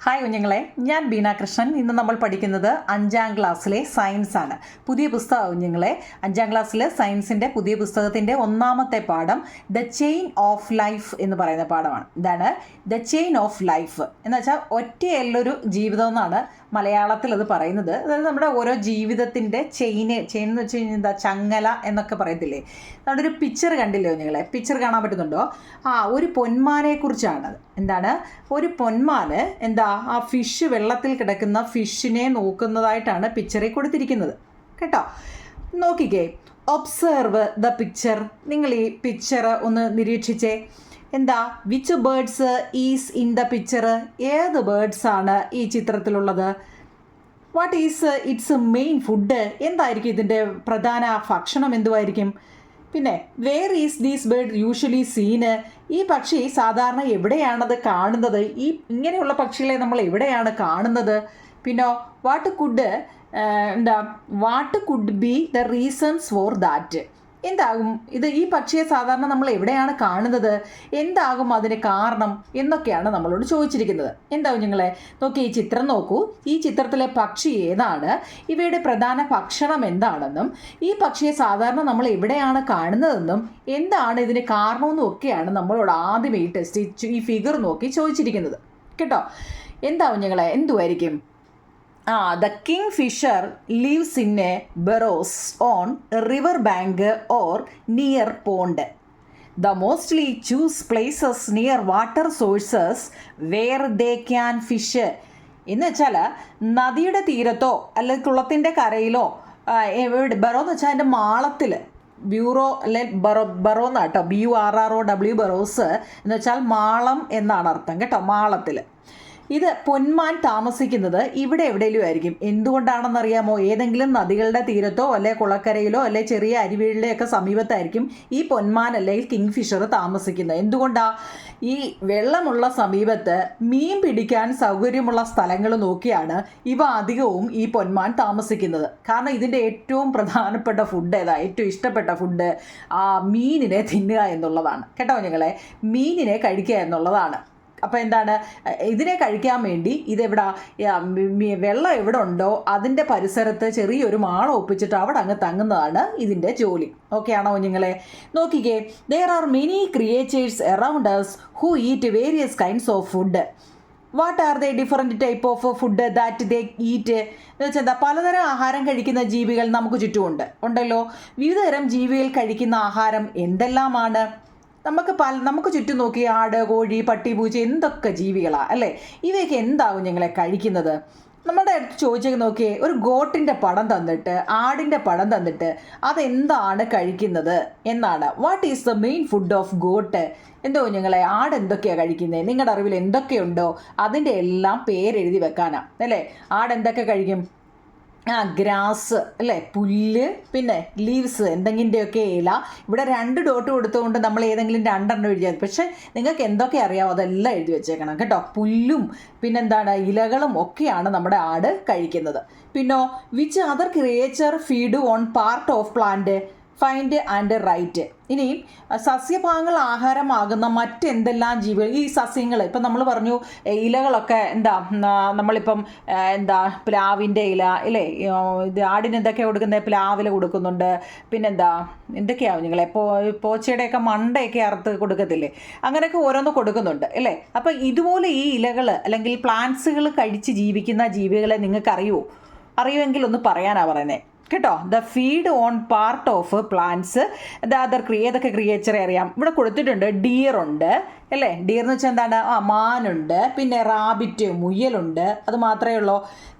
Hi കുഞ്ഞുങ്ങളെ, ഞാൻ ബീന കൃഷ്ണൻ. ഇന്ന് നമ്മൾ പഠിക്കുന്നത് 5ാം ക്ലാസ്സിലെ സയൻസ് ആണ്. പുതിയ പുസ്തകം കുഞ്ഞുങ്ങളെ, 5ാം ക്ലാസ്സിൽ സയൻസിൻ്റെ പുതിയ പുസ്തകത്തിൻ്റെ 1ാമത്തെ പാഠം ദ ചെയിൻ ഓഫ് ലൈഫ് എന്ന് പറയുന്ന പാഠമാണ്. ഇതാണ് ദ ചെയിൻ ഓഫ് ലൈഫ് എന്ന് വെച്ചാൽ ഒറ്റയല്ലൊരു ജീവിതം എന്നാണ് മലയാളത്തിൽ അത് പറയുന്നത്. അതായത് നമ്മുടെ ഓരോ ജീവിതത്തിൻ്റെ ചെയിൻ എന്ന് വെച്ച് കഴിഞ്ഞാൽ എന്താ, ചങ്ങല എന്നൊക്കെ പറയത്തില്ലേ. നമ്മുടെ ഒരു പിക്ചർ കണ്ടില്ലേ കുഞ്ഞുങ്ങളെ? പിക്ചർ കാണാൻ പറ്റുന്നുണ്ടോ? ഒരു പൊന്മാനെക്കുറിച്ചാണത്. എന്താണ്? ഒരു പൊന്മാന് എന്താ, ആ ഫിഷ്, വെള്ളത്തിൽ കിടക്കുന്ന ഫിഷിനെ നോക്കുന്നതായിട്ടാണ് പിക്ചറിൽ കൊടുത്തിരിക്കുന്നത് കേട്ടോ. നോക്കിക്കേ, ഒബ്സർവ് ദ പിക്ചർ. നിങ്ങൾ ഈ പിക്ചർ ഒന്ന് നിരീക്ഷിച്ചേ. എന്താ, which birds is in the picture? ഏത് ബേർഡ്സാണ് ഈ ചിത്രത്തിലുള്ളത്? What is its main food? എന്തായിരിക്കും ഇതിൻ്റെ പ്രധാന ഭക്ഷണം? എന്തുമായിരിക്കും? പിന്നെ where is these bird usually seen? ഈ പക്ഷി സാധാരണ എവിടെയാണത് കാണുന്നത്? ഈ ഇങ്ങനെയുള്ള പക്ഷികളെ നമ്മൾ എവിടെയാണ് കാണുന്നത്? പിന്നെ what could be the reasons for that? എന്താകും ഇത്? ഈ പക്ഷിയെ സാധാരണ നമ്മൾ എവിടെയാണ് കാണുന്നത്? എന്താകും അതിന് കാരണം എന്നൊക്കെയാണ് നമ്മളോട് ചോദിച്ചിരിക്കുന്നത്. എന്താകും നിങ്ങളെ? നോക്കി, ഈ ചിത്രം നോക്കൂ. ഈ ചിത്രത്തിലെ പക്ഷി ഏതാണ്? ഇവയുടെ പ്രധാന ഭക്ഷണം എന്താണെന്നും ഈ പക്ഷിയെ സാധാരണ നമ്മൾ എവിടെയാണ് കാണുന്നതെന്നും എന്താണ് ഇതിന് കാരണമെന്നും ഒക്കെയാണ് നമ്മളോട് ആദ്യമേ ഈ ടെസ്റ്റ്, ഈ ഫിഗർ നോക്കി ചോദിച്ചിരിക്കുന്നത് കേട്ടോ. എന്താകും നിങ്ങളെ? എന്തുമായിരിക്കും? The kingfisher lives in a burrows on a river bank or near pond. The mostly choose places near water sources where they can fish. എന്ന് വെച്ചാൽ നദിയുടെ തീരത്തോ അല്ലെങ്കിൽ കുളത്തിൻ്റെ കരയിലോ, ബറോ എന്ന് വെച്ചാൽ അതിൻ്റെ മാളത്തിൽ, ബ്യൂറോ അല്ലെ ബറോ എന്നാട്ടോ, BURROW, ബറോസ് എന്ന് വെച്ചാൽ മാളം എന്നാണ് അർത്ഥം കേട്ടോ, മാളത്തിൽ. ഇത് പൊന്മാൻ താമസിക്കുന്നത് ഇവിടെ എവിടെയെങ്കിലും ആയിരിക്കും. എന്തുകൊണ്ടാണെന്നറിയാമോ? ഏതെങ്കിലും നദികളുടെ തീരത്തോ അല്ലെ കുളക്കരയിലോ അല്ലെ ചെറിയ അരുവികളുടെയൊക്കെ സമീപത്തായിരിക്കും ഈ പൊന്മാൻ അല്ലെങ്കിൽ കിങ്ഫിഷർ താമസിക്കുന്നത്. എന്തുകൊണ്ടാ? ഈ വെള്ളമുള്ള സമീപത്ത് മീൻ പിടിക്കാൻ സൗകര്യമുള്ള സ്ഥലങ്ങൾ നോക്കിയാണ് ഇവ അധികവും ഈ പൊന്മാൻ താമസിക്കുന്നത്. കാരണം ഇതിൻ്റെ ഏറ്റവും പ്രധാനപ്പെട്ട ഫുഡ് ഏതാ? ഏറ്റവും ഇഷ്ടപ്പെട്ട ഫുഡ് മീനിനെ തിന്നുക എന്നുള്ളതാണ് കേട്ടോ നിങ്ങളെ. മീനിനെ കഴിക്കുക എന്നുള്ളതാണ്. അപ്പോൾ എന്താണ്, ഇതിനെ കഴിക്കാൻ വേണ്ടി ഇതെവിടെ, വെള്ളം എവിടെ ഉണ്ടോ അതിൻ്റെ പരിസരത്ത് ചെറിയൊരു മാളം ഒപ്പിച്ചിട്ട് അവിടെ അങ്ങ് തങ്ങുന്നതാണ് ഇതിൻ്റെ ജോലി. ഓക്കെ ആണോ കുഞ്ഞുങ്ങളെ? നോക്കിക്കേ, there are many creatures around us who eat various kinds of food. What are the different type of food that they eat? എന്ന് വെച്ചാൽ എന്താ, പലതരം ആഹാരം കഴിക്കുന്ന ജീവികൾ നമുക്ക് ചുറ്റുമുണ്ട് ഉണ്ടല്ലോ. വിവിധതരം ജീവികൾ കഴിക്കുന്ന ആഹാരം എന്തെല്ലാമാണ്? നമുക്ക് ചുറ്റും നോക്കി ആട്, കോഴി, പട്ടി, പൂച്ച എന്തൊക്കെ ജീവികളാണ് അല്ലേ? ഇവയൊക്കെ എന്താകും ഞങ്ങളെ കഴിക്കുന്നത്? നമ്മുടെ അടുത്ത് ചോദിച്ചൊക്കെ നോക്കിയേ, ഒരു ഗോട്ടിൻ്റെ പടം തന്നിട്ട്, ആടിൻ്റെ പടം തന്നിട്ട് അതെന്താണ് കഴിക്കുന്നത് എന്നാണ്. What is the main food of got? എന്തോ ഞങ്ങളെ, ആട് എന്തൊക്കെയാണ് കഴിക്കുന്നത്? നിങ്ങളുടെ അറിവിൽ എന്തൊക്കെയുണ്ടോ അതിൻ്റെ എല്ലാം പേരെഴുതി വെക്കാനാണ് അല്ലേ. ആട് എന്തൊക്കെ കഴിക്കും? ഗ്രാസ് അല്ലേ, പുല്ല്, പിന്നെ ലീവ്സ്, എന്തെങ്കിലുമൊക്കെ ഇല. ഇവിടെ 2 ഡോട്ട് കൊടുത്തുകൊണ്ട് നമ്മൾ ഏതെങ്കിലും 2 എഴുതിയാൽ, പക്ഷേ നിങ്ങൾക്ക് എന്തൊക്കെ അറിയാമോ അതെല്ലാം എഴുതി വെച്ചേക്കണം കേട്ടോ. പുല്ലും പിന്നെന്താണ്, ഇലകളും ഒക്കെയാണ് നമ്മുടെ ആട് കഴിക്കുന്നത്. പിന്നോ which other creature feed on part of plant? Find and write. ഇനിയും സസ്യഭാഗങ്ങൾ ആഹാരമാകുന്ന മറ്റെന്തെല്ലാം ജീവികൾ, ഈ സസ്യങ്ങൾ ഇപ്പം നമ്മൾ പറഞ്ഞു ഇലകളൊക്കെ എന്താ, നമ്മളിപ്പം എന്താ പ്ലാവിൻ്റെ ഇല ഇല്ലേ, ഇത് ആടിന് എന്തൊക്കെയാണ് കൊടുക്കുന്നത്? പ്ലാവില കൊടുക്കുന്നുണ്ട്. പിന്നെന്താ എന്തൊക്കെയാവും നിങ്ങളെ, പോച്ചയുടെയൊക്കെ മണ്ടയൊക്കെ അറുത്ത് കൊടുക്കത്തില്ലേ? അങ്ങനെയൊക്കെ ഓരോന്ന് കൊടുക്കുന്നുണ്ട് അല്ലേ. അപ്പം ഇതുപോലെ ഈ ഇലകൾ അല്ലെങ്കിൽ പ്ലാന്റ്സുകൾ കഴിച്ച് ജീവിക്കുന്ന ജീവികളെ നിങ്ങൾക്ക് അറിയുമെങ്കിൽ ഒന്ന് പറയാനാണ് പറയുന്നത് കേട്ടോ. The feed on part of plants. The other ഏതൊക്കെ ക്രിയേച്ചറെ അറിയാം? ഇവിടെ കൊടുത്തിട്ടുണ്ട്. ഡിയർ ഉണ്ട് അല്ലേ. ഡിയർ എന്ന് വെച്ചാൽ എന്താണ്? മാനുണ്ട്, പിന്നെ റാബിറ്റ്, മുയലുണ്ട്. അത് മാത്രമേ ഉള്ളൂ.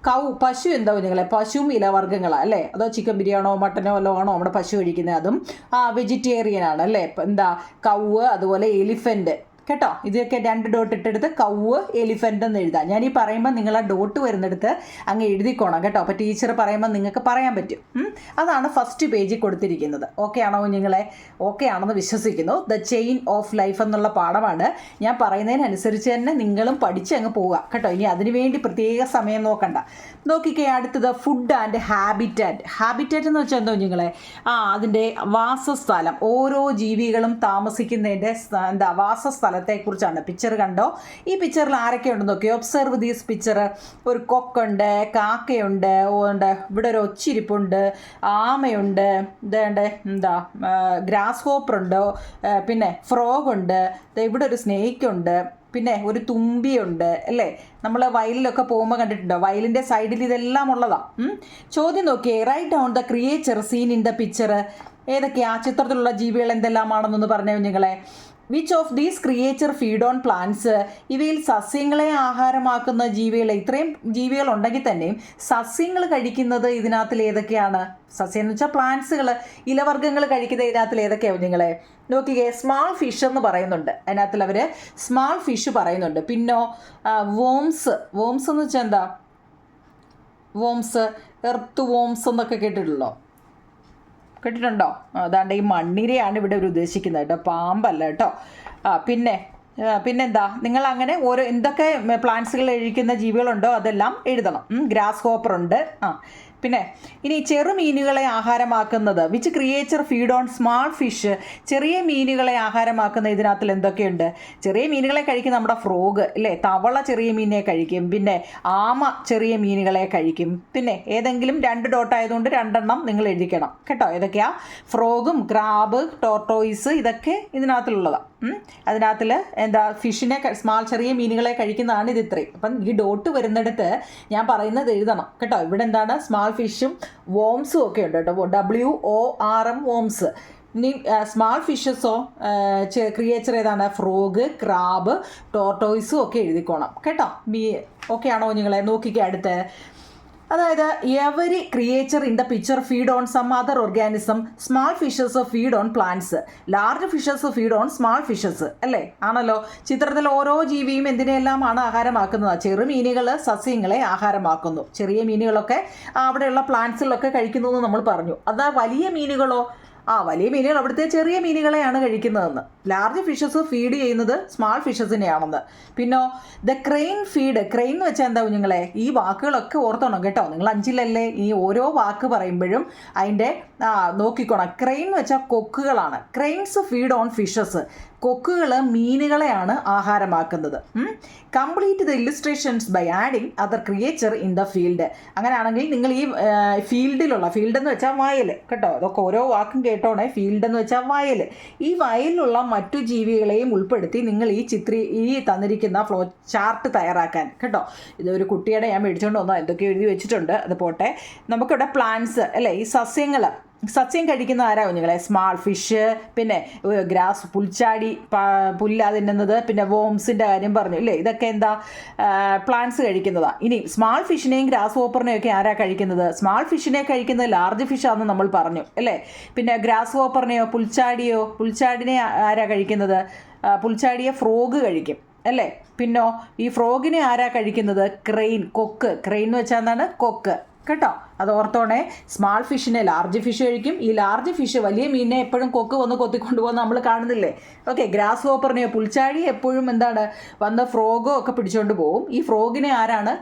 പശു എന്താവും നിങ്ങളെ? പശുവും ഇലവർഗ്ഗങ്ങളാണ് അല്ലേ. അതോ ചിക്കൻ ബിരിയാണോ മട്ടനോ വല്ലതും ആണോ നമ്മുടെ പശു കഴിക്കുന്നത്? അതും വെജിറ്റേറിയൻ ആണ് അല്ലേ. എന്താ, കൗവ്, അതുപോലെ എലിഫൻറ്റ്, കേട്ടോ. ഇതൊക്കെ 2 ഡോട്ട് ഇട്ടെടുത്ത് കൗവ് എലിഫൻ്റ് എന്ന് എഴുതാം. ഞാൻ ഈ പറയുമ്പോൾ നിങ്ങൾ ആ ഡോട്ട് വരുന്നിടത്ത് അങ്ങ് എഴുതിക്കോണം കേട്ടോ. അപ്പോൾ ടീച്ചർ പറയുമ്പോൾ നിങ്ങൾക്ക് പറയാൻ പറ്റും. അതാണ് ഫസ്റ്റ് പേജിൽ കൊടുത്തിരിക്കുന്നത്. ഓക്കെ ആണോ നിങ്ങളെ? ഓക്കെ ആണെന്ന് വിശ്വസിക്കുന്നു. ദ ചെയിൻ ഓഫ് ലൈഫ് എന്നുള്ള പാഠമാണ്. ഞാൻ പറയുന്നതിനനുസരിച്ച് തന്നെ നിങ്ങളും പഠിച്ച് അങ്ങ് പോവുക കേട്ടോ. ഇനി അതിനുവേണ്ടി പ്രത്യേക സമയം നോക്കണ്ട. നോക്കിക്കേ, അടുത്തത് ഫുഡ് ആൻഡ് ഹാബിറ്റാറ്റ്. ഹാബിറ്റാറ്റ് എന്ന് വെച്ചാൽ എന്തോ നിങ്ങളെ അതിൻ്റെ വാസസ്ഥലം. ഓരോ ജീവികളും താമസിക്കുന്നതിൻ്റെ വാസസ്ഥലത്തെക്കുറിച്ചാണ്. പിക്ചർ കണ്ടോ? ഈ പിക്ചറിൽ ആരൊക്കെ ഉണ്ടെന്ന് നോക്കി. Observe these picture. ഒരു കൊക്കുണ്ട്, കാക്കയുണ്ട്, ഇവിടെ ഒരു ഒച്ചിരിപ്പുണ്ട്, ആമയുണ്ട്, ഗ്രാസ് ഹോപ്പറുണ്ട്, പിന്നെ ഫ്രോഗ് ഉണ്ട്, ഇവിടെ ഒരു സ്നേക്ക് ഉണ്ട്, പിന്നെ ഒരു തുമ്പിയുണ്ട് അല്ലേ. നമ്മൾ വയലിലൊക്കെ പോകുമ്പോൾ കണ്ടിട്ടുണ്ടോ? വയലിൻ്റെ സൈഡിൽ ഇതെല്ലാം ഉള്ളതാണ്. ചോദ്യം നോക്കിയേ, write down the creature seen in the picture. ഏതൊക്കെയാ ചിത്രത്തിലുള്ള ജീവികൾ എന്തെല്ലാമാണെന്നൊന്ന് പറഞ്ഞു നിങ്ങളെ. Which of these creature feed on plants. ഇവയിൽ സസ്യങ്ങളെ ആഹാരമാക്കുന്ന ജീവികൾ, ഇത്രയും ജീവികൾ ഉണ്ടെങ്കിൽ തന്നെയും സസ്യങ്ങൾ കഴിക്കുന്നത് ഇതിനകത്തിൽ ഏതൊക്കെയാണ്? സസ്യം എന്ന് വെച്ചാൽ പ്ലാന്റ്സുകൾ, ഇലവർഗ്ഗങ്ങൾ കഴിക്കുന്നത് ഇതിനകത്തിൽ ഏതൊക്കെയാണ് നിങ്ങളെ? നോക്കിക്കേ, സ്മാൾ ഫിഷ് എന്ന് പറയുന്നുണ്ട്. അതിനകത്തിൽ അവർ സ്മാൾ ഫിഷ് പറയുന്നുണ്ട്. പിന്നോ വോംസ്. വോംസ് എന്ന് വെച്ചാൽ എന്താ? വോംസ്, എർത്ത് വോംസ് എന്നൊക്കെ കേട്ടിട്ടുണ്ടോ? കേട്ടിട്ടുണ്ടോ? അതാണ്ട് ഈ മണ്ണിരയാണ് ഇവിടെ ഒരു ഉദ്ദേശിക്കുന്നത് കേട്ടോ, പാമ്പല്ല കേട്ടോ. പിന്നെന്താ, നിങ്ങൾ അങ്ങനെ ഓരോ എന്തൊക്കെ പ്ലാന്റ്സുകൾ കഴിക്കുന്ന ജീവികളുണ്ടോ അതെല്ലാം എഴുതണം. ഗ്രാസ് ഹോപ്പർ ഉണ്ട്. പിന്നെ ഇനി ചെറുമീനുകളെ ആഹാരമാക്കുന്നത്. Which creature feed on small fish. ചെറിയ മീനുകളെ ആഹാരമാക്കുന്ന ഇതിനകത്തിൽ എന്തൊക്കെയുണ്ട്? ചെറിയ മീനുകളെ കഴിക്കും നമ്മുടെ ഫ്രോഗ് അല്ലേ. തവള ചെറിയ മീനിനെ കഴിക്കും. പിന്നെ ആമ ചെറിയ മീനുകളെ കഴിക്കും. പിന്നെ ഏതെങ്കിലും 2 ഡോട്ട് ആയതുകൊണ്ട് 2 എണ്ണം നിങ്ങൾ എഴുതിക്കണം കേട്ടോ. ഏതൊക്കെയാ? ഫ്രോഗും ക്രാബ്, ടോർട്ടോയിസ്, ഇതൊക്കെ ഇതിനകത്തിലുള്ളതാണ്. അതിനകത്തിൽ ഫിഷിനെ ചെറിയ മീനുകളെ കഴിക്കുന്നതാണ് ഇത് ഇത്രയും. അപ്പം ഈ ഡോട്ട് വരുന്നിടത്ത് ഞാൻ പറയുന്നത് എഴുതണം കേട്ടോ. ഇവിടെ എന്താണ്? സ്മാൾ ഫിഷും വോംസും ഒക്കെ ഉണ്ട് കേട്ടോ. WORM worms. ഇനി സ്മാൾ ഫിഷസോ ക്രിയേച്ചർ ഏതാണ്? ഫ്രോഗ്, ക്രാബ്, ടോർട്ടോയിസും ഒക്കെ എഴുതിക്കോണം കേട്ടോ. ഓക്കെ ആണോ നിങ്ങളെ? നോക്കിക്കേ അടുത്ത്. അതായത് every creature in the picture feed on some other organism. Small fishes feed on plants, large fishes feed on small fishes അല്ലേ. ആണല്ലോ. ചിത്രത്തിൽ ഓരോ ജീവിയും എന്തിനെല്ലാമാണ് ആഹാരമാക്കുന്നത്? ചെറുമീനുകൾ സസ്യങ്ങളെ ആഹാരമാക്കുന്നു. ചെറിയ മീനുകളൊക്കെ അവിടെയുള്ള പ്ലാന്റ്സിലൊക്കെ കഴിക്കുന്നു എന്ന് നമ്മൾ പറഞ്ഞു. അതാ വലിയ മീനുകളോ? വലിയ മീനുകൾ അവിടുത്തെ ചെറിയ മീനുകളെയാണ് കഴിക്കുന്നതെന്ന്. ലാർജ് ഫിഷസ് ഫീഡ് ചെയ്യുന്നത് സ്മാൾ ഫിഷസിനെയാണെന്ന്. പിന്നോ ദ ക്രെയിൻ ഫീഡ്. ക്രെയിൻ എന്ന് വെച്ചാൽ എന്താ കുഞ്ഞുങ്ങളെ? ഈ വാക്കുകളൊക്കെ ഓർത്തോണം കേട്ടോ. നിങ്ങൾ 5-ലല്ലേ? ഈ ഓരോ വാക്ക് പറയുമ്പോഴും അതിൻ്റെ നോക്കിക്കോണം. ക്രെയിൻ എന്ന് വെച്ചാൽ കൊക്കുകളാണ്. Cranes feed on fishes. കൊക്കുകൾ മീനുകളെയാണ് ആഹാരമാക്കുന്നത്. Complete the illustrations by adding other creature in the field. അങ്ങനെയാണെങ്കിൽ നിങ്ങൾ ഈ ഫീൽഡിലുള്ള, ഫീൽഡ് എന്ന് വെച്ചാൽ വയൽ കേട്ടോ. അതൊക്കെ ഓരോ വാക്കും കേട്ടോണേ. ഫീൽഡ് എന്ന് വെച്ചാൽ വയൽ. ഈ വയലിലുള്ള മറ്റു ജീവികളെയും ഉൾപ്പെടുത്തി നിങ്ങൾ ഈ തന്നിരിക്കുന്ന ഫ്ലോ ചാർട്ട് തയ്യാറാക്കാൻ കേട്ടോ. ഇതൊരു കുട്ടിയുടെ ഞാൻ മേടിച്ചുകൊണ്ട് വന്നോ, എന്തൊക്കെ എഴുതി വെച്ചിട്ടുണ്ട്. അത് പോട്ടെ. നമുക്കിവിടെ പ്ലാന്റ്സ് അല്ലേ, ഈ സസ്യം കഴിക്കുന്ന ആരാ കുഞ്ഞുങ്ങളെ? സ്മാൾ ഫിഷ്, പിന്നെ ഗ്രാസ്, പുൽച്ചാടി, പുല്ല തിന്നുന്നത്, പിന്നെ വോംസിൻ്റെ കാര്യം പറഞ്ഞു ഇല്ലേ. ഇതൊക്കെ എന്താ? പ്ലാന്റ്സ് കഴിക്കുന്നതാണ്. ഇനി സ്മാൾ ഫിഷിനെയും ഗ്രാസ് ഹോപ്പറിനെയും ഒക്കെ ആരാ കഴിക്കുന്നത്? സ്മാൾ ഫിഷിനെ കഴിക്കുന്നത് ലാർജ് ഫിഷാണെന്ന് നമ്മൾ പറഞ്ഞു അല്ലേ. പിന്നെ ഗ്രാസ് ഹോപ്പറിനെയോ പുൽച്ചാടിനെ ആരാ കഴിക്കുന്നത്? പുൽച്ചാടിയെ ഫ്രോഗ് കഴിക്കും അല്ലേ. പിന്നോ ഈ ഫ്രോഗിനെ ആരാ കഴിക്കുന്നത്? ക്രെയിൻ, കൊക്ക്. ക്രെയിൻ എന്ന് വെച്ചാൽ എന്താണ്? കൊക്ക് കേട്ടോ. അത് ഓർത്തോണേ. സ്മാൾ ഫിഷിനെ ലാർജ് ഫിഷ് കഴിക്കും. ഈ ലാർജ് ഫിഷ് വലിയ മീനിനെ എപ്പോഴും കൊക്ക് വന്ന് കൊത്തിക്കൊണ്ട് പോകുന്ന നമ്മൾ കാണുന്നില്ലേ. ഓക്കെ. ഗ്രാസ് ഹോപ്പറിനെയോ പുൽച്ചാടി എപ്പോഴും വന്ന് ഫ്രോഗോ ഒക്കെ പിടിച്ചുകൊണ്ട് പോകും. ഈ ഫ്രോഗിനെ ആരാണ്?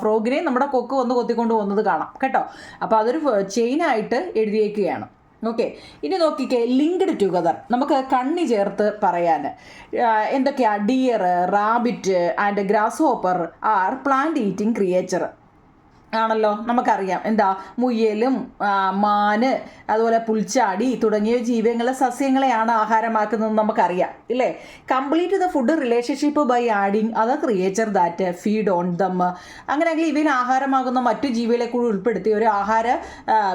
ഫ്രോഗിനെ നമ്മുടെ കൊക്ക് വന്ന് കൊത്തിക്കൊണ്ട് പോകുന്നത് കാണാം കേട്ടോ. അപ്പോൾ അതൊരു ചെയിനായിട്ട് എഴുതിയേക്കുകയാണ്. ഓക്കെ. ഇനി നോക്കിക്കേ, ലിങ്ക്ഡ് ടുഗദർ. നമുക്ക് കണ്ണി ചേർത്ത് പറയാൻ എന്തൊക്കെയാ? Deer, rabbit and grasshopper are plant eating creature ആണല്ലോ. നമുക്കറിയാം എന്താ? മുയലും മാന്, അതുപോലെ പുൽച്ചാടി തുടങ്ങിയ ജീവികൾ സസ്യങ്ങളെയാണ് ആഹാരമാക്കുന്നതെന്ന് നമുക്കറിയാം ഇല്ലേ. Complete the food relationship by adding other creature that feed on them. അങ്ങനെയെങ്കിൽ ഇവയിൽ ആഹാരമാകുന്ന മറ്റു ജീവികളെ കൂടി ഉൾപ്പെടുത്തി ഒരു ആഹാര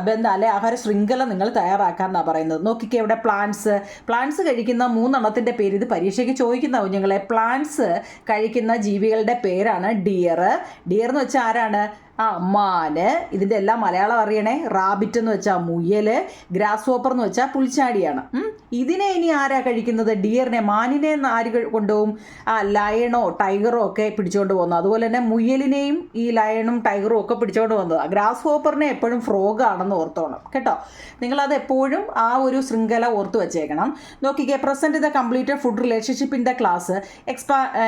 ബന്ധം അല്ലെ ആഹാര ശൃംഖല നിങ്ങൾ തയ്യാറാക്കാമെന്നാണ് പറയുന്നത്. നോക്കിക്കേ, ഇവിടെ പ്ലാന്റ്സ് കഴിക്കുന്ന 3 എണ്ണത്തിൻ്റെ പേര് ഇത് പരീക്ഷയ്ക്ക് ചോദിക്കുന്ന കുഞ്ഞുങ്ങളെ. പ്ലാന്റ്സ് കഴിക്കുന്ന ജീവികളുടെ പേരാണ് ഡിയർ. ഡിയർ എന്ന് വെച്ചാൽ ആരാണ്? മാന്, ഇതിൻ്റെ എല്ലാം മലയാളം അറിയണേ. റാബിറ്റ് എന്ന് വെച്ചാൽ മുയൽ, ഗ്രാസ് ഹോപ്പർ എന്ന് വെച്ചാൽ പുൽച്ചാടിയാണ്. ഇതിനെ ഇനി ആരാ കഴിക്കുന്നത്? ഡിയറിനെ, മാനിനെ ആര് കൊണ്ടുപോകും? ലയണോ ടൈഗറോ ഒക്കെ പിടിച്ചുകൊണ്ട് പോകുന്നത്. അതുപോലെ തന്നെ മുയലിനെയും ഈ ലയണും ടൈഗറും ഒക്കെ പിടിച്ചുകൊണ്ട് പോകുന്നത്. ഗ്രാസ് ഹോപ്പറിനെ എപ്പോഴും ഫ്രോഗ് ആണെന്ന് ഓർത്തോണം കേട്ടോ. നിങ്ങളത് എപ്പോഴും ആ ഒരു ശൃംഖല ഓർത്ത് വെച്ചേക്കണം. നോക്കിക്കേ, present the completed food relationship in the class,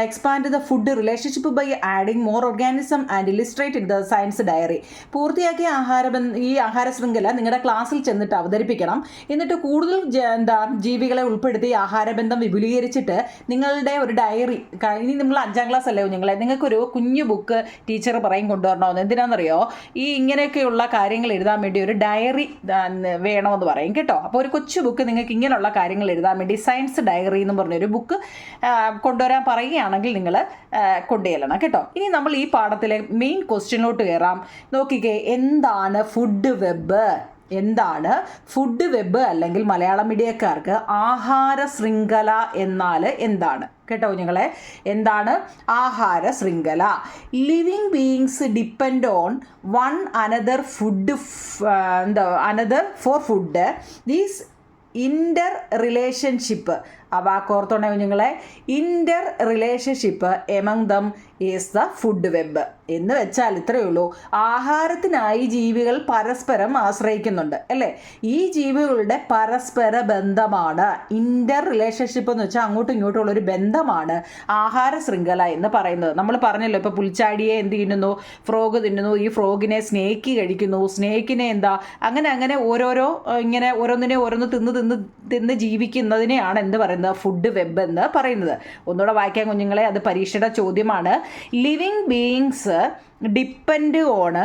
expand the food relationship by adding more organism and illustrate in the science diary. പൂർത്തിയാക്കിയ ഈ ആഹാര ശൃംഖല നിങ്ങളുടെ ക്ലാസ്സിൽ ചെന്നിട്ട് അവതരിപ്പിക്കണം. എന്നിട്ട് കൂടുതൽ ജീവികളെ ഉൾപ്പെടുത്തി ആഹാരബന്ധം വിപുലീകരിച്ചിട്ട് നിങ്ങളുടെ ഒരു ഡയറി, ഇനി നിങ്ങൾ 5ാം ക്ലാസ് അല്ലേ നിങ്ങൾക്കൊരു കുഞ്ഞു ബുക്ക് ടീച്ചർ പറയും കൊണ്ടുവരണമെന്ന്. എന്തിനാണെന്നറിയോ? ഈ ഇങ്ങനെയൊക്കെയുള്ള കാര്യങ്ങൾ എഴുതാൻ വേണ്ടി ഒരു ഡയറി വേണമെന്ന് പറയും കേട്ടോ. അപ്പോൾ ഒരു കൊച്ചു ബുക്ക് നിങ്ങൾക്ക് ഇങ്ങനെയുള്ള കാര്യങ്ങൾ എഴുതാൻ വേണ്ടി സയൻസ് ഡയറി എന്ന് പറഞ്ഞൊരു ബുക്ക് കൊണ്ടുവരാൻ പറയുകയാണെങ്കിൽ നിങ്ങൾ കൊണ്ടുചെല്ലണം കേട്ടോ. ഇനി നമ്മൾ ഈ പാഠത്തിലെ മെയിൻ ക്വസ്റ്റ്യനിലോട്ട് കയറാം. നോക്കിക്കേ, എന്താണ് ഫുഡ് വെബ്? എന്താണ് ഫുഡ് വെബ്? അല്ലെങ്കിൽ മലയാളം മീഡിയക്കാർക്ക് ആഹാര ശൃംഖല എന്നാൽ എന്താണ് കേട്ടോ കുഞ്ഞുങ്ങളെ? എന്താണ് ആഹാര ശൃംഖല? Living beings depend on one another for food. These interrelationship, ആ വാക്കോർത്തോണേ കുഞ്ഞുങ്ങളെ, interrelationship among them is the food web. എന്ന് വെച്ചാൽ ഇത്രയേ ഉള്ളൂ, ആഹാരത്തിനായി ജീവികൾ പരസ്പരം ആശ്രയിക്കുന്നുണ്ട് അല്ലേ? ഈ ജീവികളുടെ പരസ്പര ബന്ധമാണ് ഇൻ്റർ റിലേഷൻഷിപ്പ് എന്ന് വെച്ചാൽ അങ്ങോട്ടും ഇങ്ങോട്ടും ഒരു ബന്ധമാണ് ആഹാര ശൃംഖല എന്ന് പറയുന്നത്. നമ്മൾ പറഞ്ഞല്ലോ, ഇപ്പോൾ പുൽച്ചാടിയെ എന്ത് തിന്നുന്നു? ഫ്രോഗ് തിന്നുന്നു. ഈ ഫ്രോഗിനെ സ്നേക്ക് കഴിക്കുന്നു. സ്നേക്കിനെ അങ്ങനെ ഓരോരോ ഇങ്ങനെ ഓരോന്ന് തിന്ന് ജീവിക്കുന്നതിനെയാണ് എന്ത് പറയുന്നത്? ഫുഡ് വെബ് എന്ന് പറയുന്നത്. ഒന്നുകൂടെ വായിക്കാൻ കുഞ്ഞുങ്ങളെ, അത് പരീക്ഷയുടെ ചോദ്യമാണ്. Living beings depend on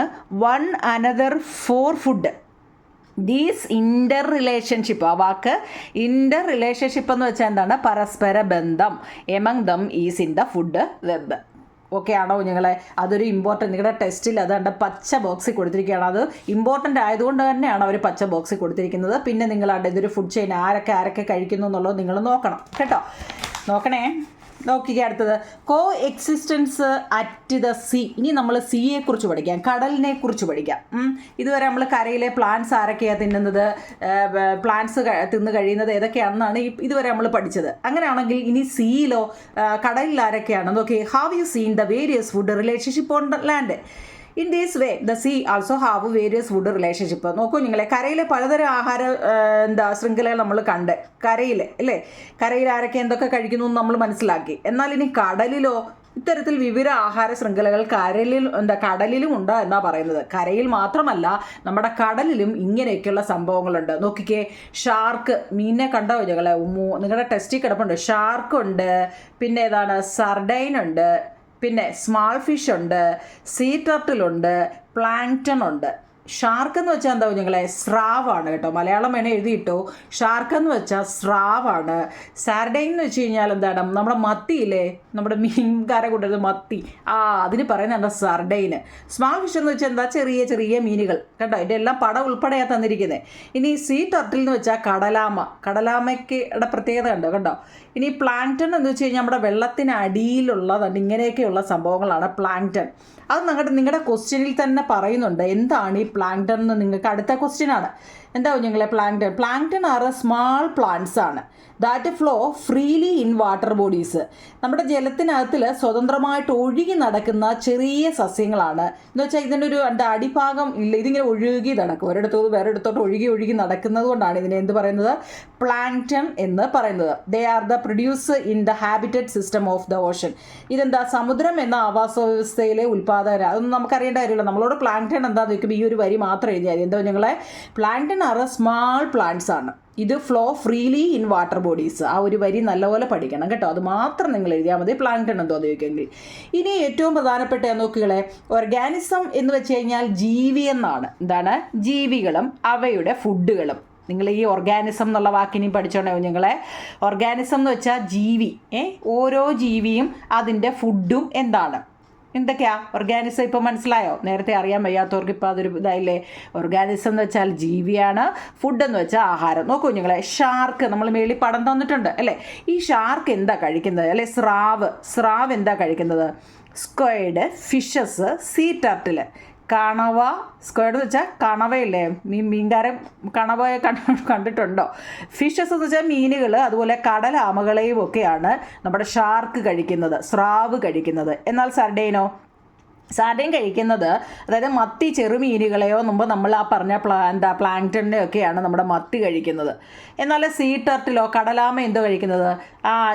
one another for food. These interrelationship, ആ വാക്ക് ഇൻ്റർ റിലേഷൻഷിപ്പ് എന്ന് വെച്ചാൽ എന്താണ്? പരസ്പര ബന്ധം. Among them is in the food web. Okay ആണോ കുഞ്ഞുങ്ങളെ? അതൊരു ഇമ്പോർട്ടൻറ്റ്, നിങ്ങളുടെ ടെസ്റ്റിൽ അതുകൊണ്ട് പച്ച ബോക്സിൽ കൊടുത്തിരിക്കുകയാണ്. അത് ഇമ്പോർട്ടൻ്റ് ആയതുകൊണ്ട് തന്നെയാണ് അവർ പച്ച ബോക്സിൽ കൊടുത്തിരിക്കുന്നത്. പിന്നെ നിങ്ങളുടെ ഇതൊരു ഫുഡ് ചെയിൻ ആരൊക്കെ കഴിക്കുന്നു എന്നുള്ളത് നിങ്ങൾ നോക്കണം കേട്ടോ. നോക്കണേ. നോക്കിക്കുക, അടുത്തത് കോ എക്സിസ്റ്റൻസ് അറ്റ് ദ സീ. ഇനി നമ്മൾ സീയെ കുറിച്ച് പഠിക്കാം, കടലിനെ കുറിച്ച് പഠിക്കാം. ഇതുവരെ നമ്മൾ കരയിലെ പ്ലാന്റ്സ് ആരൊക്കെയാണ് തിന്നുന്നത്, പ്ലാന്റ്സ് തിന്ന് കഴിയുന്നത് ഏതൊക്കെയാണെന്നാണ് ഇതുവരെ നമ്മൾ പഠിച്ചത്. അങ്ങനെയാണെങ്കിൽ ഇനി സീയിലോ, കടലിൽ ആരൊക്കെയാണ്? നോക്കി, have you seen the various food relationship on land? In these way the sea also have various food relationship. നോക്കൂ നിങ്ങളെ, കരയിലെ പലതരം ആഹാര ശൃംഖലകൾ നമ്മൾ കണ്ട്, കരയിൽ അല്ലേ, കരയിൽ ആരൊക്കെ എന്തൊക്കെ കഴിക്കുന്നു എന്ന് നമ്മൾ മനസ്സിലാക്കി. എന്നാൽ ഇനി കടലിലോ ഇത്തരത്തിൽ വിവിധ ആഹാര ശൃംഖലകൾ കടലിലും ഉണ്ട് എന്നാ പറയുന്നത്. കരയിൽ മാത്രമല്ല, നമ്മുടെ കടലിലും ഇങ്ങനെയൊക്കെയുള്ള സംഭവങ്ങളുണ്ട്. നോക്കിക്കേ, ഷാർക്ക്, മീനിനെ കണ്ടോ ഞങ്ങളെ? നിങ്ങളുടെ ടെസ്റ്റിൽ കിടപ്പുണ്ട്. ഷാർക്കുണ്ട്, പിന്നെ ഏതാണ്, സർഡൈൻ ഉണ്ട്, പിന്നെ സ്മാൾ ഫിഷ് ഉണ്ട്, സീ ടർട്ടിലുണ്ട്, പ്ലാങ്ക്ടൺ ഉണ്ട്. ഷാർക്ക് എന്ന് വെച്ചാൽ എന്താ കുഞ്ഞുങ്ങളെ? സ്രാവാണ് കേട്ടോ. മലയാളം വേണേൽ എഴുതിയിട്ടോ. ഷാർക്ക് എന്ന് വെച്ചാൽ സ്രാവാണ്. സാർഡൈൻ എന്ന് വെച്ച് കഴിഞ്ഞാൽ എന്താണ്? നമ്മുടെ മത്തിയില്ലേ, നമ്മുടെ മീൻകാരെ കൊണ്ടുവരുന്നത് മത്തി, അതിന് പറയുന്നത് എന്താ? സർഡൈന്. സ്മാൾ ഫിഷ് എന്ന് വെച്ചാൽ എന്താ? ചെറിയ ചെറിയ മീനുകൾ കേട്ടോ. ഇതിൻ്റെ എല്ലാം പടം ഉൾപ്പെടെയാണ് തന്നിരിക്കുന്നത്. ഇനി സീ ടർട്ടിൽ എന്ന് വെച്ചാൽ കടലാമയ്ക്കുടെ പ്രത്യേകത കണ്ടോ കേട്ടോ. ഇനി പ്ലാങ്ക്ടൺ എന്ന് വെച്ച് കഴിഞ്ഞാൽ നമ്മുടെ വെള്ളത്തിനടിയിലുള്ളതാണ്. ഇങ്ങനെയൊക്കെയുള്ള സംഭവങ്ങളാണ് പ്ലാങ്ക്ടൺ. അത് നിങ്ങളുടെ ക്വസ്റ്റ്യനിൽ തന്നെ പറയുന്നുണ്ട് എന്താണ് ഈ പ്ലാങ്ക്ടൺ എന്ന്. നിങ്ങൾക്ക് അടുത്ത ക്വസ്റ്റ്യനാണ്. എന്താ കുഞ്ഞുങ്ങളെ? പ്ലാങ്ക്ടൺ ആർ സ്മാൾ പ്ലാന്റ്സ് ആണ് that flow freely in water bodies. നമ്മുടെ ജലത്തിനകത്തിൽ സ്വതന്ത്രമായിട്ട് ഒഴുകി നടക്കുന്ന ചെറിയ സസ്യങ്ങളാണ്. എന്ന് വെച്ചാൽ ഇതിൻ്റെ ഒരു അടിഭാഗം ഇല്ല, ഇതിങ്ങനെ ഒഴുകി നടക്കും, ഒരിടത്തോട് വേറെടുത്തോട്ട് ഒഴുകി നടക്കുന്നത് കൊണ്ടാണ് ഇതിനെ എന്ത് പറയുന്നത്? പ്ലാങ്ക്ടൺ എന്ന് പറയുന്നത്. They are the produce in the habitat system of the Ocean. ഇതെന്താ? സമുദ്രം എന്ന ആവാസ വ്യവസ്ഥയിലെ ഉൽപ്പാദകർ. അതൊന്നും നമുക്കറിയേണ്ട കാര്യമില്ല. നമ്മളോട് പ്ലാങ്ക്ടൺ എന്താണെന്ന് ചോദിക്കുമ്പോൾ ഈ ഒരു വരി മാത്രം എഴുതിയാൽ എന്താ നിങ്ങളെ? പ്ലാങ്ക്ടൺ ആർ സ്മാൾ പ്ലാന്റ്സ് ആണ്. ഇത് flow freely in water bodies. ആ ഒരു വരി നല്ലപോലെ പഠിക്കണം കേട്ടോ. അത് മാത്രം നിങ്ങൾ എഴുതിയാൽ മതി. പ്ലാങ്ക്ടൺ എന്തോ ചോദിക്കുമെങ്കിൽ. ഇനി ഏറ്റവും പ്രധാനപ്പെട്ട നോക്കുകളെ, ഓർഗാനിസം എന്ന് വെച്ച് കഴിഞ്ഞാൽ ജീവി എന്നാണ്. എന്താണ്? ജീവികളും അവയുടെ ഫുഡുകളും. നിങ്ങൾ ഈ ഓർഗാനിസം എന്നുള്ള വാക്കിനെയും പഠിച്ചോണേ കുഞ്ഞുങ്ങളെ. ഓർഗാനിസം എന്ന് വെച്ചാൽ ജീവി. ഓരോ ജീവിയും അതിൻ്റെ ഫുഡും എന്താണ്? എന്തൊക്കെയാ ഓർഗാനിസം? ഇപ്പോൾ മനസ്സിലായോ? നേരത്തെ അറിയാൻ വയ്യാത്തവർക്ക് ഇപ്പോൾ അതൊരു ഇതായില്ലേ. ഓർഗാനിസം എന്ന് വെച്ചാൽ ജീവിയാണ്, ഫുഡ് എന്ന് വെച്ചാൽ ആഹാരം. നോക്കൂ കുഞ്ഞുങ്ങളെ, ഷാർക്ക് നമ്മൾ മേളിൽ പടം തന്നിട്ടുണ്ട് അല്ലേ. ഈ ഷാർക്ക് എന്താ കഴിക്കുന്നത്? അല്ലെ, സ്രാവ് എന്താ കഴിക്കുന്നത്? Squid, fishes, sea turtle. കണവ, സ്ക്വേഡ് എന്ന് വെച്ചാൽ കണവയില്ലേ, മീൻകാരൻ കണവയെ കണ്ടിട്ടുണ്ടോ? ഫിഷസ് എന്ന് വെച്ചാൽ മീനുകൾ, അതുപോലെ കടലാമകളെയും ഒക്കെയാണ് നമ്മുടെ ഷാർക്ക് കഴിക്കുന്നത്, സ്രാവ് കഴിക്കുന്നത്. എന്നാൽ സാർഡൈൻ കഴിക്കുന്നത്, അതായത് മത്തി ചെറുമീനുകളെയോ മുമ്പ് നമ്മൾ ആ പറഞ്ഞ പ്ലാങ്ക്ടണിനെ ഒക്കെയാണ് നമ്മുടെ മത്തി കഴിക്കുന്നത്. എന്നാൽ സീ ടർട്ടിലോ കടലാമ എന്തോ കഴിക്കുന്നത്?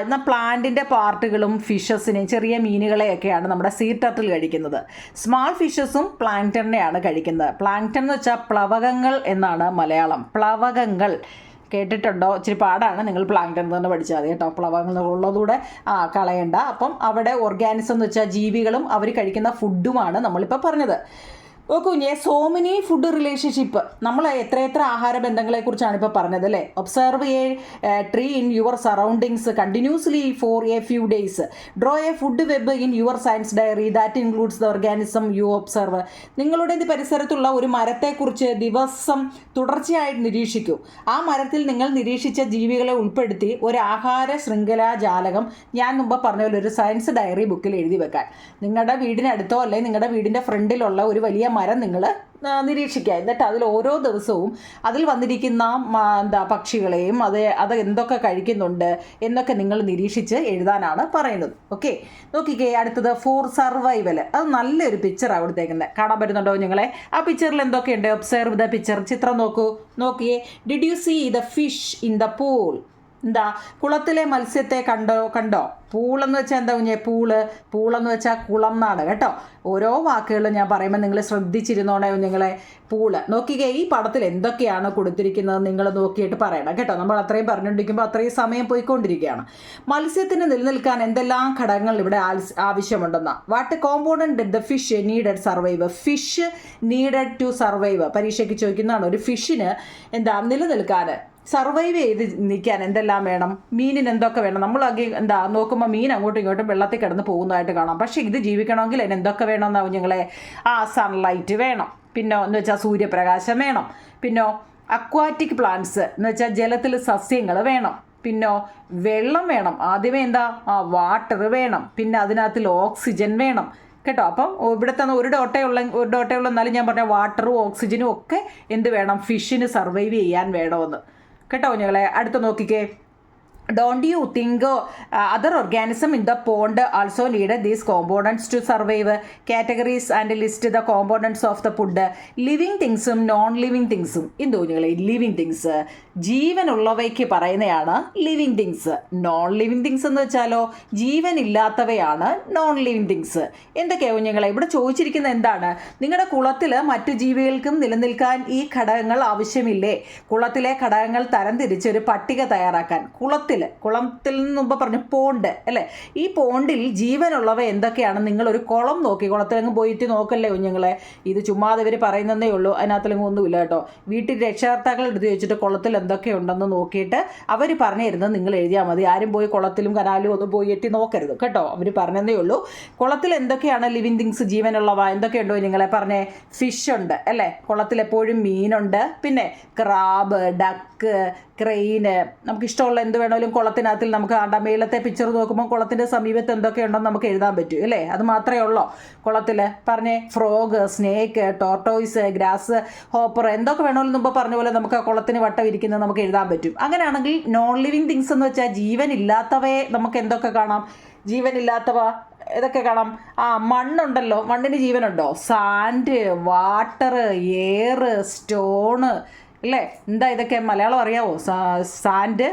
എന്നാൽ പ്ലാന്റിൻ്റെ പാർട്ടുകളും ഫിഷസിനെയും ചെറിയ മീനുകളെയൊക്കെയാണ് നമ്മുടെ സീ ടർട്ടിൽ കഴിക്കുന്നത്. സ്മാൾ ഫിഷസും പ്ലാങ്ക്ടണിനെയാണ് കഴിക്കുന്നത്. പ്ലാങ്ക്ടൺ എന്ന് വെച്ചാൽ പ്ലവകങ്ങൾ എന്നാണ് മലയാളം. പ്ലവകങ്ങൾ കേട്ടിട്ടുണ്ടോ? ഇച്ചിരി പാടാണ്, നിങ്ങൾ പ്ലാങ്ക്ടൺ തന്നെ പഠിച്ചാൽ മതി കേട്ടോ. പ്ലവകങ്ങൾ ഉള്ളതുകൂടെ കളയണ്ട. അപ്പം അവിടെ ഓർഗാനിസം എന്ന് വെച്ചാൽ ജീവികളും അവർ കഴിക്കുന്ന ഫുഡുമാണ് നമ്മളിപ്പോൾ പറഞ്ഞത്. നോക്കൂ, സോ മെനി ഫുഡ് റിലേഷൻഷിപ്പ്, നമ്മൾ എത്ര ആഹാര ബന്ധങ്ങളെക്കുറിച്ചാണ് ഇപ്പോൾ പറഞ്ഞത് അല്ലേ. Observe a tree in your surroundings continuously for a few days. Draw a food web in your science diary that includes the organism you observe. നിങ്ങളുടെ പരിസരത്തുള്ള ഒരു മരത്തെക്കുറിച്ച് ദിവസം തുടർച്ചയായി നിരീക്ഷിക്കൂ. ആ മരത്തിൽ നിങ്ങൾ നിരീക്ഷിച്ച ജീവികളെ ഉൾപ്പെടുത്തി ഒരു ആഹാര ശൃംഖലാ ജാലകം ഞാൻ മുമ്പ് പറഞ്ഞ പോലെ ഒരു സയൻസ് ഡയറി ബുക്കിൽ എഴുതി വെക്കാൻ. നിങ്ങളുടെ വീടിനടുത്തോ അല്ലെങ്കിൽ നിങ്ങളുടെ വീടിൻ്റെ ഫ്രണ്ടിലുള്ള ഒരു വലിയ മരം നിങ്ങൾ നിരീക്ഷിക്കുക. എന്നിട്ട് അതിൽ ഓരോ ദിവസവും അതിൽ വന്നിരിക്കുന്ന പക്ഷികളെയും അത് എന്തൊക്കെ കഴിക്കുന്നുണ്ട് എന്നൊക്കെ നിങ്ങൾ നിരീക്ഷിച്ച് എഴുതാനാണ് പറയുന്നത്. ഓക്കെ, നോക്കിക്കേ. അടുത്തത് ഫോർ സർവൈവൽ. അത് നല്ലൊരു പിക്ചറാണ് കൊടുത്തേക്കുന്നത്. കാണാൻ പറ്റുന്നുണ്ടോ നിങ്ങളെ? ആ പിക്ചറിൽ എന്തൊക്കെയുണ്ട്? Observe the picture. ചിത്രം നോക്കിയേ. Did you see the fish in the pool? കുളത്തിലെ മത്സ്യത്തെ കണ്ടോ? പൂളെന്ന് വെച്ചാൽ എന്താ കുഞ്ഞെ? പൂളെന്ന് വെച്ചാൽ കുളം എന്നാണ് കേട്ടോ. ഓരോ വാക്കുകളും ഞാൻ പറയുമ്പോൾ നിങ്ങൾ ശ്രദ്ധിച്ചിരുന്നോണേ നിങ്ങളെ. നോക്കിക്കേ, ഈ പടത്തിൽ എന്തൊക്കെയാണ് കൊടുത്തിരിക്കുന്നത് നിങ്ങൾ നോക്കിയിട്ട് പറയണം കേട്ടോ. നമ്മൾ അത്രയും പറഞ്ഞുകൊണ്ടിരിക്കുമ്പോൾ അത്രയും സമയം പോയിക്കൊണ്ടിരിക്കുകയാണ്. മത്സ്യത്തിന് നിലനിൽക്കാൻ എന്തെല്ലാം ഘടകങ്ങൾ ഇവിടെ ആവശ്യമുണ്ടെന്നാ. What component did the fish needed survive? Fish needed to survive. പരീക്ഷയ്ക്ക് ചോദിക്കുന്നതാണ്. ഒരു ഫിഷിന് നിലനിൽക്കാൻ, സർവൈവ് ചെയ്ത് നിൽക്കാൻ എന്തെല്ലാം വേണം? മീനിന് എന്തൊക്കെ വേണം? നമ്മൾ നോക്കുമ്പോൾ മീൻ അങ്ങോട്ടും ഇങ്ങോട്ടും വെള്ളത്തിൽ കിടന്ന് പോകുന്നതായിട്ട് കാണാം. പക്ഷേ ഇത് ജീവിക്കണമെങ്കിൽ അതിന് എന്തൊക്കെ വേണമെന്നാവും ഞങ്ങളെ? സൺലൈറ്റ് വേണം. പിന്നെ എന്ന് വെച്ചാൽ സൂര്യപ്രകാശം വേണം. പിന്നെ അക്വാറ്റിക് പ്ലാന്റ്സ് എന്ന് വെച്ചാൽ ജലത്തിൽ സസ്യങ്ങൾ വേണം. പിന്നെ വെള്ളം വേണം. ആദ്യമേ വാട്ടർ വേണം. പിന്നെ അതിനകത്തിൽ ഓക്സിജൻ വേണം കേട്ടോ. അപ്പം ഇവിടുത്തെ ഒരു ഡോട്ടയുള്ള എന്നാലും ഞാൻ പറഞ്ഞ വാട്ടറും ഓക്സിജനും ഒക്കെ എന്ത് വേണം? ഫിഷിന് സർവൈവ് ചെയ്യാൻ വേണമെന്ന് കേട്ടോ ഞങ്ങളെ. അടുത്ത് നോക്കിക്കേ. Don't you think other organisms in the pond also need these components to survive? Categories and list the components of the food. Living things ഉം നോൺ ലിവിങ് തിങ്സും. എന്തോ നിങ്ങൾ ലിവിങ് തിങ്സ് ജീവനുള്ളവയ്ക്ക് പറയുന്നതാണ് living things. Non living things എന്ന് വെച്ചാലോ ജീവനില്ലാത്തവയാണ് non living things. എന്തൊക്കെയാവും ഞങ്ങളെ ഇവിടെ ചോദിച്ചിരിക്കുന്നത്? എന്താണ്? നിങ്ങളുടെ കുളത്തിൽ മറ്റു ജീവികൾക്കും നിലനിൽക്കാൻ ഈ ഘടകങ്ങൾ ആവശ്യമില്ലേ? കുളത്തിലെ ഘടകങ്ങൾ തരംതിരിച്ച് ഒരു പട്ടിക തയ്യാറാക്കാൻ. കുളത്തിൽ നിന്ന് മുമ്പ് പറഞ്ഞു പോണ്ട് അല്ലേ. ഈ പോണ്ടിൽ ജീവനുള്ളവ എന്തൊക്കെയാണ്? നിങ്ങളൊരു കുളം നോക്കി, കുളത്തിലങ്ങ് പോയിട്ട് നോക്കല്ലേ കുഞ്ഞുങ്ങളെ. ഇത് ചുമ്മാതെ ഇവർ പറയുന്നതേ ഉള്ളൂ, അതിനകത്തിലങ്ങ് ഒന്നുമില്ല കേട്ടോ. വീട്ടിൽ രക്ഷകർത്താക്കൾ എടുത്ത് വെച്ചിട്ട് കുളത്തിൽ എന്തൊക്കെയുണ്ടെന്ന് നോക്കിയിട്ട് അവർ പറഞ്ഞു തരുന്നത് നിങ്ങൾ എഴുതിയാൽ മതി. ആരും പോയി കുളത്തിലും കനാലും ഒന്നും പോയി എത്തി നോക്കരുത് കേട്ടോ. അവർ പറഞ്ഞതേ ഉള്ളൂ. കുളത്തിൽ എന്തൊക്കെയാണ് ലിവിങ് തിങ്സ് ജീവനുള്ളവ? എന്തൊക്കെയുണ്ടോ നിങ്ങളെ പറഞ്ഞേ? ഫിഷ് ഉണ്ട് അല്ലേ, കുളത്തിൽ എപ്പോഴും മീനുണ്ട്. പിന്നെ ക്രാബ്, ഡക്ക്, ക്രെയിന്, നമുക്കിഷ്ടമുള്ള എന്ത് വേണമെങ്കിലും കുളത്തിനകത്തിൽ നമുക്ക് മേലത്തെ പിക്ചർ നോക്കുമ്പോൾ കുളത്തിൻ്റെ സമീപത്ത് എന്തൊക്കെയുണ്ടെന്ന് നമുക്ക് എഴുതാൻ പറ്റും അല്ലേ. അത് മാത്രമേ ഉള്ളൂ കുളത്തിൽ. പറഞ്ഞേ frog, snake, tortoise, grass hopper, എന്തൊക്കെ വേണമെങ്കിലും മുമ്പ് പറഞ്ഞ പോലെ നമുക്ക് ആ കുളത്തിന് വട്ടം ഇരിക്കുന്നത് നമുക്ക് എഴുതാൻ പറ്റും. അങ്ങനെയാണെങ്കിൽ നോൺ ലിവിങ് തിങ്സ് എന്ന് വെച്ചാൽ ജീവനില്ലാത്തവയെ നമുക്ക് എന്തൊക്കെ കാണാം? ജീവനില്ലാത്തവ ഇതൊക്കെ കാണാം. മണ്ണുണ്ടല്ലോ, മണ്ണിന് ജീവനുണ്ടോ? സാൻഡ്, വാട്ടർ, എയർ, സ്റ്റോണ് അല്ലേ. ഇതൊക്കെ മലയാളം അറിയാവോ? സാൻഡ്,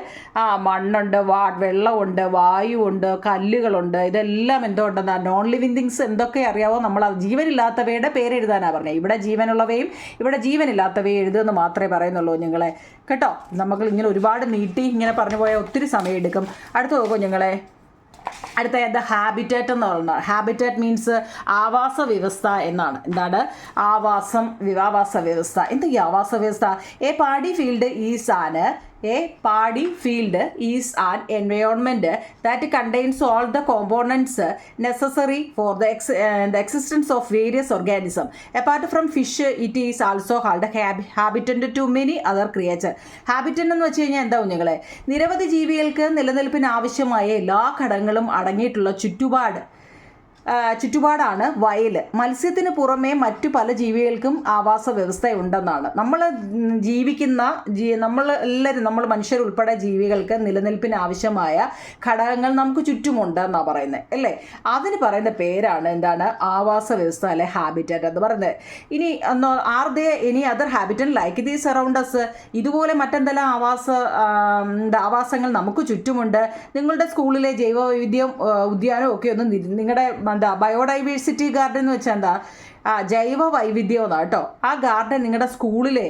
മണ്ണുണ്ട്, വെള്ളമുണ്ട്, വായുവുണ്ട്, കല്ലുകളുണ്ട്. ഇതെല്ലാം എന്തോ ഉണ്ടെന്നാ. നോൺ ലിവിങ് തിങ്സ് എന്തൊക്കെ അറിയാവോ? നമ്മൾ ജീവനില്ലാത്തവയുടെ പേര് എഴുതാനാണ് പറഞ്ഞത്. ഇവിടെ ജീവനുള്ളവയും ഇവിടെ ജീവനില്ലാത്തവയും എഴുതുമെന്ന് മാത്രമേ പറയുന്നുള്ളൂ നിങ്ങളെ കേട്ടോ. നമുക്ക് ഇങ്ങനെ ഒരുപാട് നീട്ടി ഇങ്ങനെ പറഞ്ഞു പോയാൽ ഒത്തിരി സമയം എടുക്കും. അടുത്ത് നോക്കൂ നിങ്ങളെ. അടുത്ത ഹാബിറ്റാറ്റ് എന്ന് പറയുന്നത്. ഹാബിറ്റാറ്റ് മീൻസ് ആവാസ വ്യവസ്ഥ എന്നാണ്. എന്താണ് ആവാസ വ്യവസ്ഥ? എന്ത് ഈ ആവാസ വ്യവസ്ഥ? Paddy field is an environment that contains all the components necessary for the existence of various organisms. Apart from fish, it is also called habitat to many other creatures. Habitat എന്ന് വെച്ച് കഴിഞ്ഞാൽ എന്താ കുഞ്ഞുങ്ങളെ? നിരവധി ജീവികൾക്ക് നിലനിൽപ്പിന് ആവശ്യമായ എല്ലാ ഘടകങ്ങളും അടങ്ങിയിട്ടുള്ള ചുറ്റുപാട് ചുറ്റുപാടാണ് വയൽ. മത്സ്യത്തിന് പുറമേ മറ്റു പല ജീവികൾക്കും ആവാസ വ്യവസ്ഥയുണ്ടെന്നാണ്. നമ്മൾ ജീവിക്കുന്ന നമ്മളെല്ലാവരും, നമ്മൾ മനുഷ്യരുൾപ്പെടെ ജീവികൾക്ക് നിലനിൽപ്പിന് ആവശ്യമായ ഘടകങ്ങൾ നമുക്ക് ചുറ്റുമുണ്ട് എന്നാണ് പറയുന്നത് അല്ലേ. അതിന് പറയുന്ന പേരാണ് എന്താണ്, ആവാസ വ്യവസ്ഥ അല്ലെ ഹാബിറ്ററ്റ് എന്ന് പറയുന്നത്. ഇനി are they any other habitat like these around us? ഇതുപോലെ മറ്റെന്തെല്ലാം ആവാസങ്ങൾ നമുക്ക് ചുറ്റുമുണ്ട്? നിങ്ങളുടെ സ്കൂളിലെ ജൈവവൈവിധ്യം ഉദ്യാനം ഒക്കെ ഒന്ന് നിങ്ങളുടെ ബയോഡൈവേഴ്സിറ്റി ഗാർഡൻ എന്ന് വെച്ചാൽ ജൈവ വൈവിധ്യം എന്നാണ് കേട്ടോ. ആ ഗാർഡൻ നിങ്ങളുടെ സ്കൂളിലെ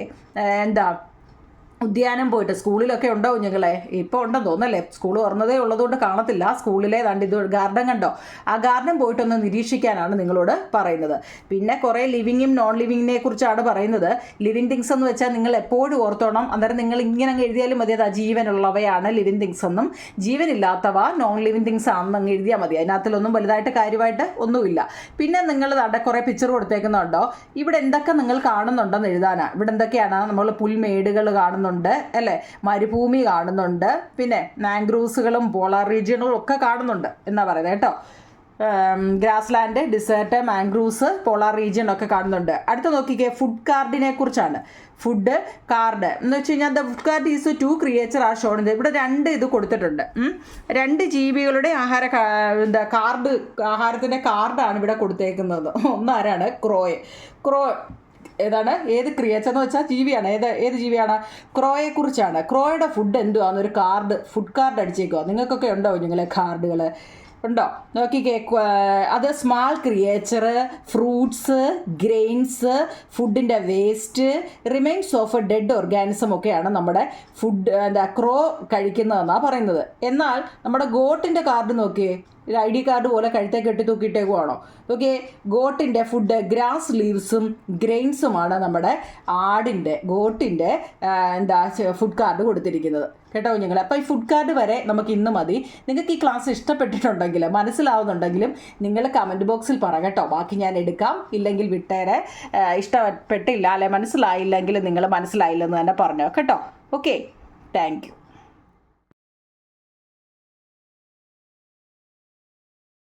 ഉദ്യാനം പോയിട്ട്, സ്കൂളിലൊക്കെ ഉണ്ടോ കുഞ്ഞുങ്ങളെ? ഇപ്പോൾ ഉണ്ടെന്ന് തോന്നല്ലേ, സ്കൂൾ തുറന്നതേ ഉള്ളതുകൊണ്ട് കാണത്തില്ല. സ്കൂളിലെ ഇത് ഗാർഡൻ കണ്ടോ? ആ ഗാർഡൻ പോയിട്ടൊന്ന് നിരീക്ഷിക്കാനാണ് നിങ്ങളോട് പറയുന്നത്. പിന്നെ കുറേ ലിവിങ്ങും നോൺ ലിവിങ്ങിനെ കുറിച്ചാണ് പറയുന്നത്. ലിവിങ് തിങ്സ് എന്ന് വെച്ചാൽ നിങ്ങൾ എപ്പോഴും ഓർത്തോണം. അന്നേരം നിങ്ങൾ ഇങ്ങനെ അങ്ങ് എഴുതിയാലും മതി, അത് ജീവനുള്ളവയാണ് ലിവിങ് തിങ്സ് എന്നും, ജീവനില്ലാത്തവ നോൺ ലിവിങ് തിങ്സ് ആണെന്ന് അങ്ങ് എഴുതിയാൽ മതി. അതിനകത്തിലൊന്നും വലുതായിട്ട് കാര്യമായിട്ട് ഒന്നുമില്ല. പിന്നെ നിങ്ങൾ കുറേ പിക്ചർ കൊടുത്തേക്കുന്നുണ്ടോ? ഇവിടെ എന്തൊക്കെ നിങ്ങൾ കാണുന്നുണ്ടെന്ന് എഴുതാനാണ്. ഇവിടെ എന്തൊക്കെയാണ്? നമ്മൾ പുൽമേടുകൾ കാണുന്നുണ്ട് അല്ലേ, മരുഭൂമി കാണുന്നുണ്ട്, പിന്നെ മാംഗ്രൂവ്സുകളും പോളാർ റീജിയനുകളും ഒക്കെ കാണുന്നുണ്ട് എന്നാ പറയുന്നത് കേട്ടോ. Grass land, dessert, mangroves, polar region ഒക്കെ കാണുന്നുണ്ട്. അടുത്ത നോക്കിക്കേ, ഫുഡ് കാർഡിനെ കുറിച്ചാണ്. ഫുഡ് കാർഡ് എന്ന് വെച്ച് കഴിഞ്ഞാൽ the food card is two creature are shown. ഇവിടെ 2 ഇത് കൊടുത്തിട്ടുണ്ട്. 2 ജീവികളുടെ കാർഡ്, ആഹാരത്തിൻ്റെ കാർഡാണ് ഇവിടെ കൊടുത്തേക്കുന്നത്. ഒന്നാരാണ്? ക്രോ ഏതാണ്, ഏത് ക്രിയേച്ചർ എന്ന് വെച്ചാൽ ജീവിയാണ്. ഏത് ജീവിയാണ്? ക്രോയെക്കുറിച്ചാണ്. ക്രോയുടെ ഫുഡ് എന്തുവാന്ന് ഒരു ഫുഡ് കാർഡ് അടിച്ചേക്കുവാ. നിങ്ങൾക്കൊക്കെ ഉണ്ടോ നിങ്ങളെ കാർഡുകൾ? ഉണ്ടോ? നോക്കിക്കേ, അത് സ്മാൾ ക്രിയേച്ചർ, ഫ്രൂട്ട്സ്, ഗ്രെയിൻസ്, ഫുഡിൻ്റെ waste, remains of dead organism ഒക്കെയാണ് നമ്മുടെ ക്രോ കഴിക്കുന്നതെന്നാണ് പറയുന്നത്. എന്നാൽ നമ്മുടെ ഗോട്ടിൻ്റെ കാർഡ് നോക്കിയേ, ID കാർഡ് പോലെ കഴുത്തെ കെട്ടി തൂക്കിയിട്ടേക്കുവാണോ? ഓക്കെ, ഗോട്ടിൻ്റെ ഫുഡ് ഗ്രാസ് ലീവ്സും ഗ്രെയിൻസുമാണ് നമ്മുടെ ഗോട്ടിൻ്റെ ഫുഡ് കാർഡ് കൊടുത്തിരിക്കുന്നത് കേട്ടോ കുഞ്ഞുങ്ങളെ. അപ്പോൾ ഈ ഫുഡ് കാർഡ് വരെ നമുക്ക് ഇന്ന് മതി. നിങ്ങൾക്ക് ഈ ക്ലാസ് ഇഷ്ടപ്പെട്ടിട്ടുണ്ടെങ്കിൽ, മനസ്സിലാവുന്നുണ്ടെങ്കിലും നിങ്ങൾ കമൻറ്റ് ബോക്സിൽ പറ കേട്ടോ. ബാക്കി ഞാൻ എടുക്കാം, ഇല്ലെങ്കിൽ വിട്ടേരെ. ഇഷ്ടപ്പെട്ടില്ല അല്ലെ മനസ്സിലായില്ലെങ്കിൽ നിങ്ങൾ മനസ്സിലായില്ലെന്ന് തന്നെ പറഞ്ഞോ കേട്ടോ. Okay, thank you.